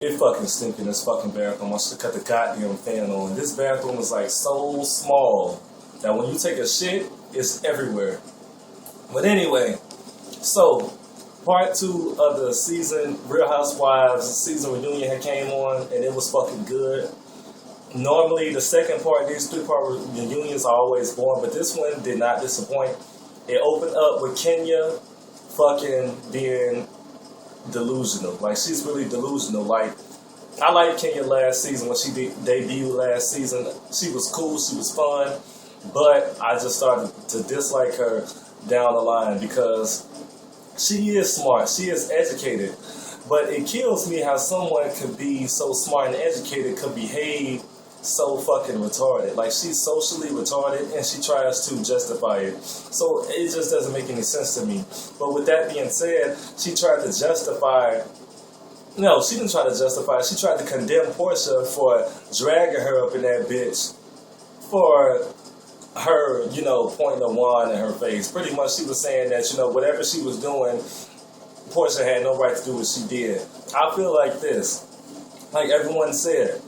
It fucking stinking this fucking bathroom. I should cut the goddamn fan on. This bathroom is like so small that when you take a shit, it's everywhere. But anyway, so part two of the season, Real Housewives season reunion had came on and it was fucking good. Normally the second part, these three-part reunions are always boring, but this one did not disappoint. It opened up with Kenya fucking being delusional. Like, she's really delusional. Like, I liked Kenya last season when she debuted last season. She was cool, she was fun, but I just started to dislike her down the line because she is smart, she is educated, but it kills me how someone could be so smart and educated could behave so fucking retarded. Like, she's socially retarded and she tries to justify it. So it just doesn't make any sense to me. But with that being said, she tried to justify. No, she didn't try to justify. She tried to condemn Portia for dragging her up in that bitch for her, pointing a wand in her face. Pretty much she was saying that, whatever she was doing, Portia had no right to do what she did. I feel like this. Like everyone said,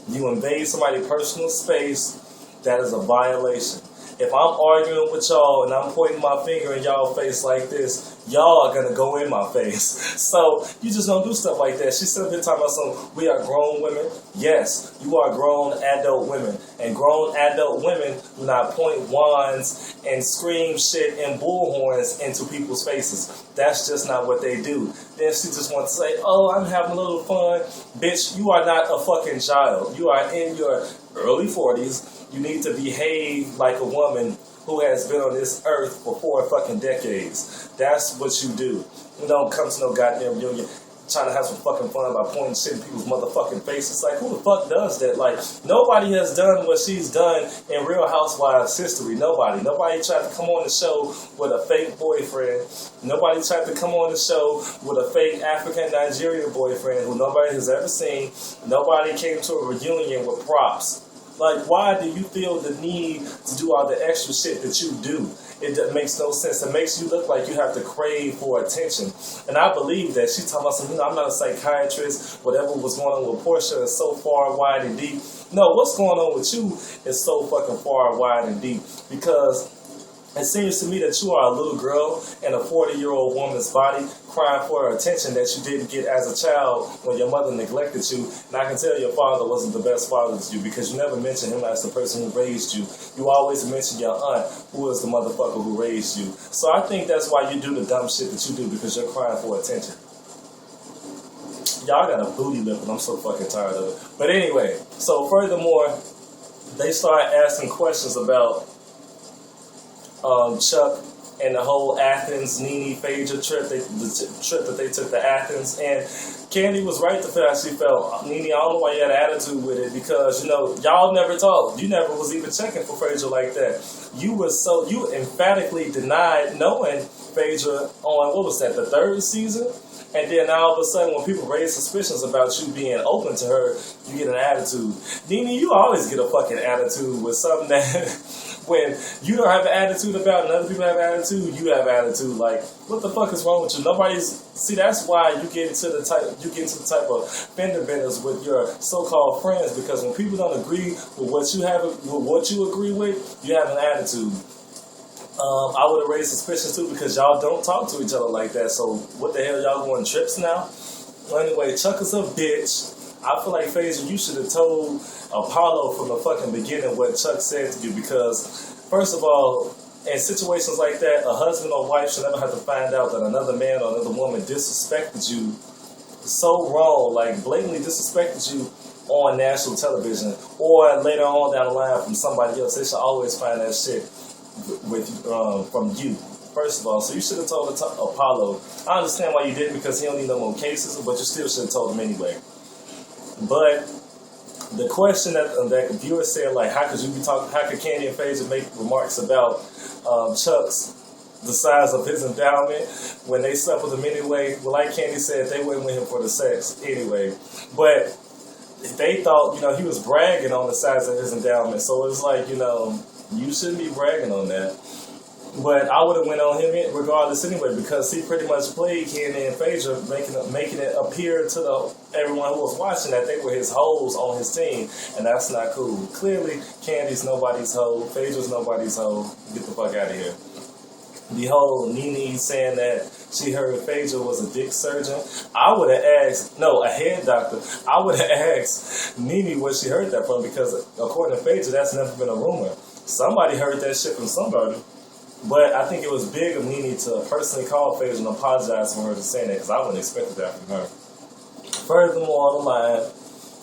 you invade somebody's personal space, that is a violation. If I'm arguing with y'all and I'm pointing my finger in y'all face like this, y'all are gonna go in my face. So you just don't do stuff like that. She said here talking about some, we are grown women. Yes, you are grown adult women. And grown adult women do not point wands and scream shit and bullhorns into people's faces. That's just not what they do. Then she just wants to say, oh, I'm having a little fun. Bitch, you are not a fucking child. You are in your early 40s. You need to behave like a woman who has been on this earth for 4 fucking decades. That's what you do. You don't come to no goddamn reunion trying to have some fucking fun by pointing shit in people's motherfucking faces. Like, who the fuck does that? Like, nobody has done what she's done in Real Housewives history. Nobody. Nobody tried to come on the show with a fake boyfriend. Nobody tried to come on the show with a fake African Nigerian boyfriend who nobody has ever seen. Nobody came to a reunion with props. Like, why do you feel the need to do all the extra shit that you do? It makes no sense. It makes you look like you have to crave for attention. And I believe that. She's talking about something, I'm not a psychiatrist. Whatever was going on with Portia is so far, wide, and deep. No, what's going on with you is so fucking far, wide, and deep. Because it seems to me that you are a little girl in a 40-year-old woman's body crying for her attention that you didn't get as a child when your mother neglected you. And I can tell your father wasn't the best father to you because you never mentioned him as the person who raised you. You always mention your aunt, who is the motherfucker who raised you. So I think that's why you do the dumb shit that you do, because you're crying for attention. Y'all got a booty lip and I'm so fucking tired of it. But anyway, so furthermore, they start asking questions about Chuck and the whole Athens, Nene, Phaedra trip, the trip that they took to Athens. And Candy was right to feel how she felt. Nene, I don't know why you had an attitude with it, because, y'all never talked. You never was even checking for Phaedra like that. You emphatically denied knowing Phaedra on, what was that, the 3rd season? And then all of a sudden, when people raise suspicions about you being open to her, you get an attitude. Nene, you always get a fucking attitude with something that when you don't have an attitude about and other people have an attitude, you have an attitude. Like, what the fuck is wrong with you? See, that's why you get into the type of fender benders with your so-called friends, because when people don't agree with what you agree with, you have an attitude. I would have raised suspicions too, because y'all don't talk to each other like that. So what the hell, y'all going trips now? Well, anyway, Chuck is a bitch. I feel like, Phaedra, you should have told Apollo from the fucking beginning what Chuck said to you, because first of all, in situations like that, a husband or wife should never have to find out that another man or another woman disrespected you so wrong, like blatantly disrespected you on national television or later on down the line from somebody else. They should always find that shit from you, first of all. So you should have told Apollo. I understand why you didn't, because he don't need no more cases, but you still should have told him anyway. But the question that the viewer said, like, how could Candy and Phaedra make remarks about Chuck's, the size of his endowment, when they slept with him anyway? Well, like Candy said, they went with him for the sex anyway. But they thought, he was bragging on the size of his endowment. So it's like, you shouldn't be bragging on that. But I would have went on him regardless anyway, because he pretty much played Candy and Phaedra, making it appear to everyone who was watching that they were his hoes on his team, and that's not cool. Clearly, Candy's nobody's hoe, Phaedra's nobody's hoe. Get the fuck out of here. The whole Nene saying that she heard Phaedra was a dick surgeon. I would have asked, no, a head doctor. I would have asked Nene where she heard that from, because according to Phaedra, that's never been a rumor. Somebody heard that shit from somebody. But I think it was big of Nene to personally call Phaedra and apologize for her to saying that, because I wouldn't expect that from her. Furthermore on the line,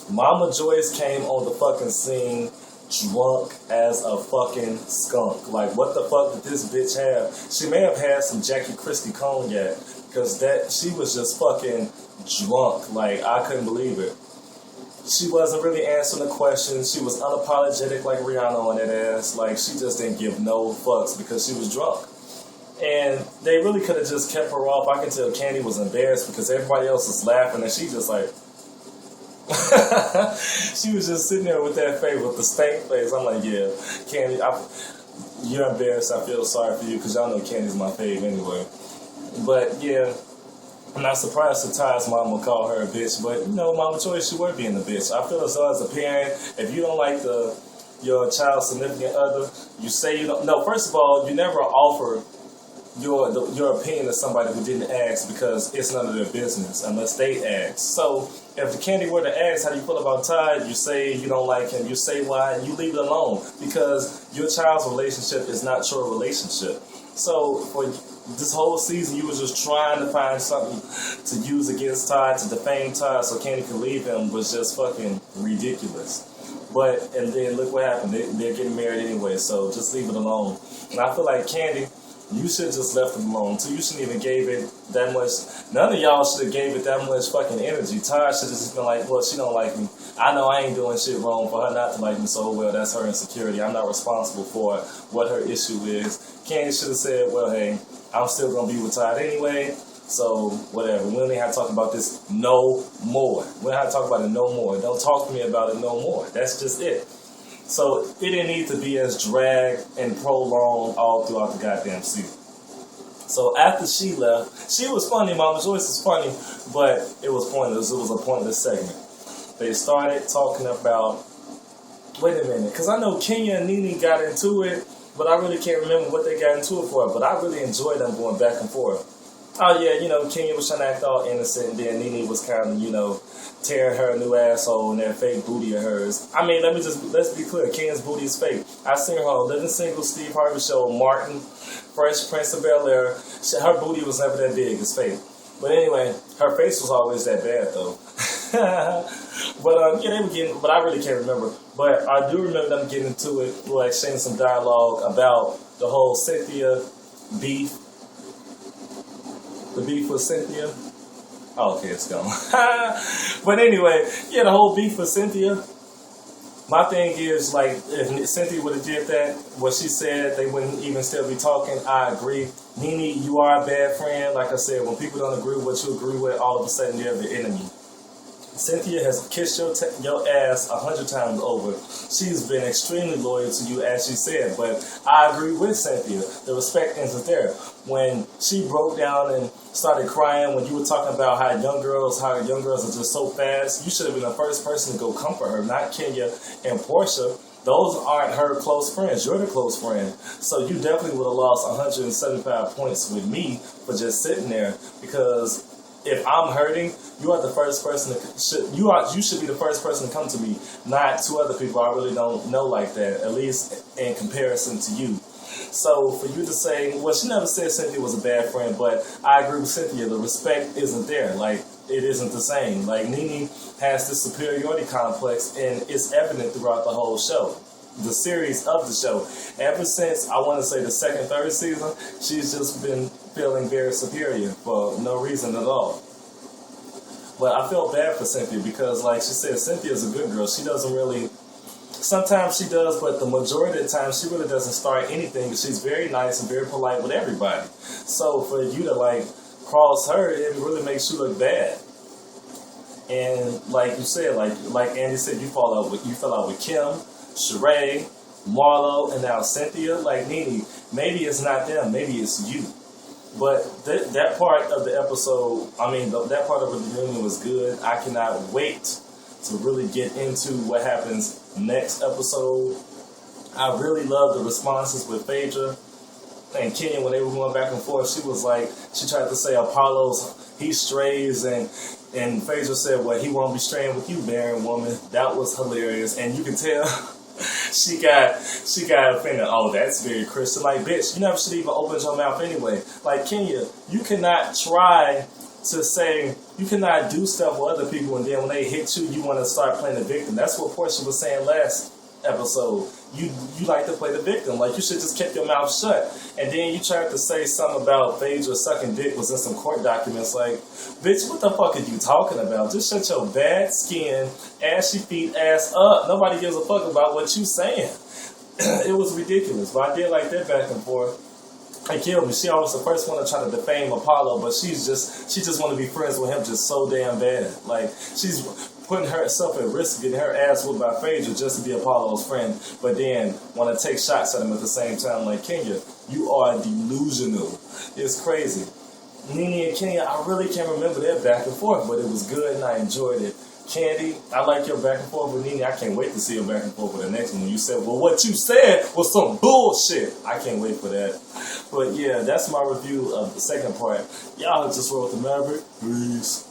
Mama Joyce came on the fucking scene drunk as a fucking skunk. Like, what the fuck did this bitch have? She may have had some Jackie Christie cognac, because she was just fucking drunk. Like, I couldn't believe it. She wasn't really answering the questions. She was unapologetic like Rihanna on that ass. Like, she just didn't give no fucks because she was drunk. And they really could have just kept her off. I can tell Candy was embarrassed because everybody else was laughing, and she just like... she was just sitting there with that face, with the stank face. I'm like, yeah, Candy, you're embarrassed. I feel sorry for you, because y'all know Candy's my fave anyway. But yeah, I'm not surprised that Ty's mom would call her a bitch, but you know, Mama Joyce, she would being a bitch. I feel as though as a parent, if you don't like your child's significant other, you say you don't. No, first of all, you never offer your opinion to somebody who didn't ask, because it's none of their business unless they ask. So if the Candy were to ask, how do you feel about Ty? You say you don't like him. You say why, and you leave it alone, because your child's relationship is not your relationship. So for this whole season, you were just trying to find something to use against Ty, to defame Ty, so Candy could leave him, was just fucking ridiculous. And then look what happened. They're getting married anyway, so just leave it alone. And I feel like Candy, you should have just left him alone. So you shouldn't even gave it that much. None of y'all should have gave it that much fucking energy. Ty should have just been like, well, she don't like me. I know I ain't doing shit wrong for her not to like me, so well, that's her insecurity. I'm not responsible for what her issue is. Candy should have said, well, hey, I'm still going to be with Ty anyway, so whatever. We don't even have to talk about this no more. We don't have to talk about it no more. Don't talk to me about it no more. That's just it. So it didn't need to be as dragged and prolonged all throughout the goddamn season. So after she left, she was funny. Mama Joyce was funny, but it was pointless. It was a pointless segment. They started talking about, wait a minute, because I know Kenya and Nene got into it, but I really can't remember what they got into it for. But I really enjoyed them going back and forth. Oh yeah, you know, Kenya was trying to act all innocent, and then Nene was kind of, you know, tearing her new asshole and that fake booty of hers. I mean, let's be clear, Kenya's booty is fake. I seen her on Living Single, Steve Harvey Show, Martin, Fresh Prince of Bel-Air. Her booty was never that big, it's fake. But anyway, her face was always that bad though. But yeah, they were getting, but I really can't remember. But I do remember them getting into it, like exchanging some dialogue about the whole Cynthia beef. The beef with Cynthia. Oh, okay, it's gone. But anyway, yeah, the whole beef with Cynthia. My thing is, like, if Cynthia would have did that, what she said, they wouldn't even still be talking. I agree. Nene, you are a bad friend. Like I said, when people don't agree with what you agree with, all of a sudden they're the enemy. Cynthia has kissed your ass 100 times over. She's been extremely loyal to you, as she said. But I agree with Cynthia. The respect isn't there. When she broke down and started crying, when you were talking about how young girls are just so fast, you should have been the first person to go comfort her, not Kenya and Portia. Those aren't her close friends. You're the close friend. So you definitely would have lost 175 points with me for just sitting there, because if I'm hurting, you are the first person you should be the first person to come to me, not two other people I really don't know like that, at least in comparison to you. So for you to say, well, she never said Cynthia was a bad friend, but I agree with Cynthia, the respect isn't there. Like, it isn't the same. Like, Nene has this superiority complex, and it's evident throughout the whole show. The series of the show. Ever since, I want to say the second, third season, she's just been feeling very superior for no reason at all. But I feel bad for Cynthia because, like she said, Cynthia's a good girl. She doesn't really... Sometimes she does, but the majority of the time, she really doesn't start anything. She's very nice and very polite with everybody. So for you to, like, cross her, it really makes you look bad. And like you said, like Andy said, you fell out with Kim, Sheree, Marlo, and now Cynthia. Like, Nene, maybe it's not them, maybe it's you. But that part of the episode, that part of the reunion was good. I cannot wait to really get into what happens next episode. I really love the responses with Phaedra and Kenya when they were going back and forth. She was like, she tried to say Apollo's, he strays, and Phaedra said, well, he won't be straying with you, barren woman. That was hilarious. And you can tell she got offended. Oh, that's very Christian. Like, bitch, you never should even open your mouth anyway. Like, Kenya, you cannot try to say, you cannot do stuff with other people and then when they hit you, you want to start playing the victim. That's what Portia was saying last episode. You like to play the victim. Like, you should just keep your mouth shut. And then you tried to say something about Phaedra sucking dick was in some court documents. Like, bitch, what the fuck are you talking about? Just shut your bad skin, ashy feet, ass up. Nobody gives a fuck about what you saying. It was ridiculous. But I did like that back and forth. It killed me. She always the first one to try to defame Apollo, but she just want to be friends with him just so damn bad. Like, she's putting herself at risk, getting her ass whooped by Phaedra just to be Apollo's friend, but then want to take shots at him at the same time. Like, Kenya, you are delusional. It's crazy. Nene and Kenya, I really can't remember that back and forth, but it was good and I enjoyed it. Candy, I like your back and forth with Nene. I can't wait to see your back and forth with the next one. When you said, well, what you said was some bullshit. I can't wait for that. But yeah, that's my review of the second part. Y'all just wrote the Maverick. Peace.